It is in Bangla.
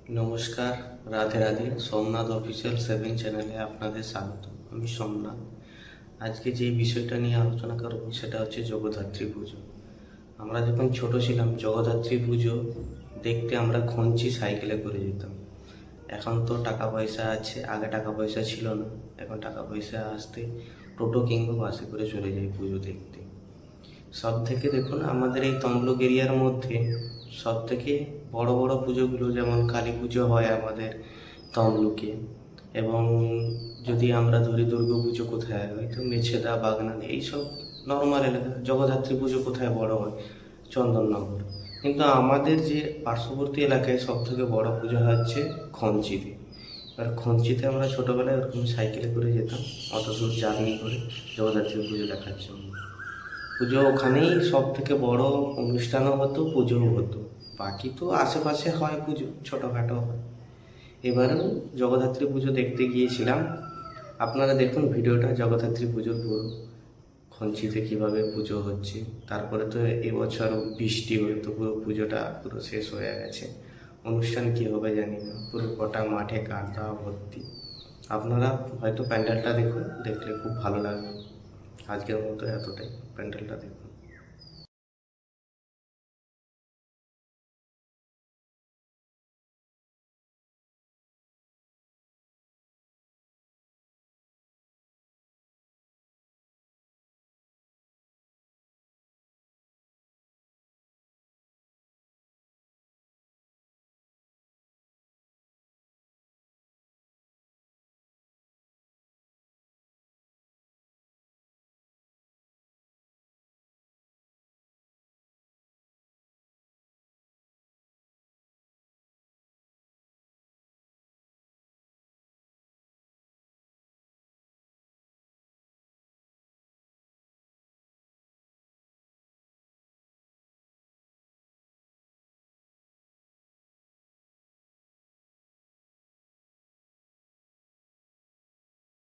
নমস্কার, রাধে রাধে। সোমনাথ অফিসিয়াল 7 চ্যানেলে আপনাদের স্বাগত। আমি সোমনাথ। আজকে যে বিষয়টা নিয়ে আলোচনা করব সেটা হচ্ছে জগদ্ধাত্রী পুজো। আমরা যখন ছোট ছিলাম জগদ্ধাত্রী পুজো দেখতে আমরা খঞ্চি সাইকেলে করে যেতাম। এখন তো টাকা পয়সা আছে, আগে টাকা পয়সা ছিল না। এখন টাকা পয়সা আসতে টোটো কিংবা বাসে করে চলে যাই পুজো দেখতে। সব থেকে দেখুন আমাদের এই তমলুক এরিয়ার মধ্যে সব থেকে বড় বড় পুজোগুলো যেমন কালী পুজো হয় আমাদের তমলুকে, এবং যদি আমরা ধরি দুর্গা পুজো কোথায় হয় তো মেছেদা বাগনান এইসব নর্মাল এলাকা। জগদ্ধাত্রী পুজো কোথায় বড় হয়? চন্দননগর। কিন্তু আমাদের যে পার্শ্ববর্তী এলাকায় সব থেকে বড় পুজো হচ্ছে খঞ্চিতে। এবার খঞ্চিতে আমরা ছোটোবেলায় ওরকম সাইকেলে করে যেতাম, অত দূর জার্নি করে জগদ্ধাত্রী পুজো দেখার জন্য। পুজো ওখানেই সব থেকে বড় অনুষ্ঠানও হতো, পুজোও হতো। বাকি তো আশেপাশে হয় পুজো, ছোটোখাটো হয়। এবারেও জগদ্ধাত্রী পুজো দেখতে গিয়েছিলাম। আপনারা দেখুন ভিডিওটা, জগদ্ধাত্রী পুজোর পুরো খঞ্চিতে কীভাবে পুজো হচ্ছে। তারপরে তো এবছর বৃষ্টি হয়ে তো পুরো পুজোটা পুরো শেষ হয়ে গেছে। অনুষ্ঠান কী হবে জানি না, পুরো গোটা মাঠে কাদা ভর্তি। আপনারা হয়তো প্যান্ডেলটা দেখুন, দেখলে খুব ভালো লাগবে। আজকের মতো এতটাই, প্যান্ডেলটা দেখুন।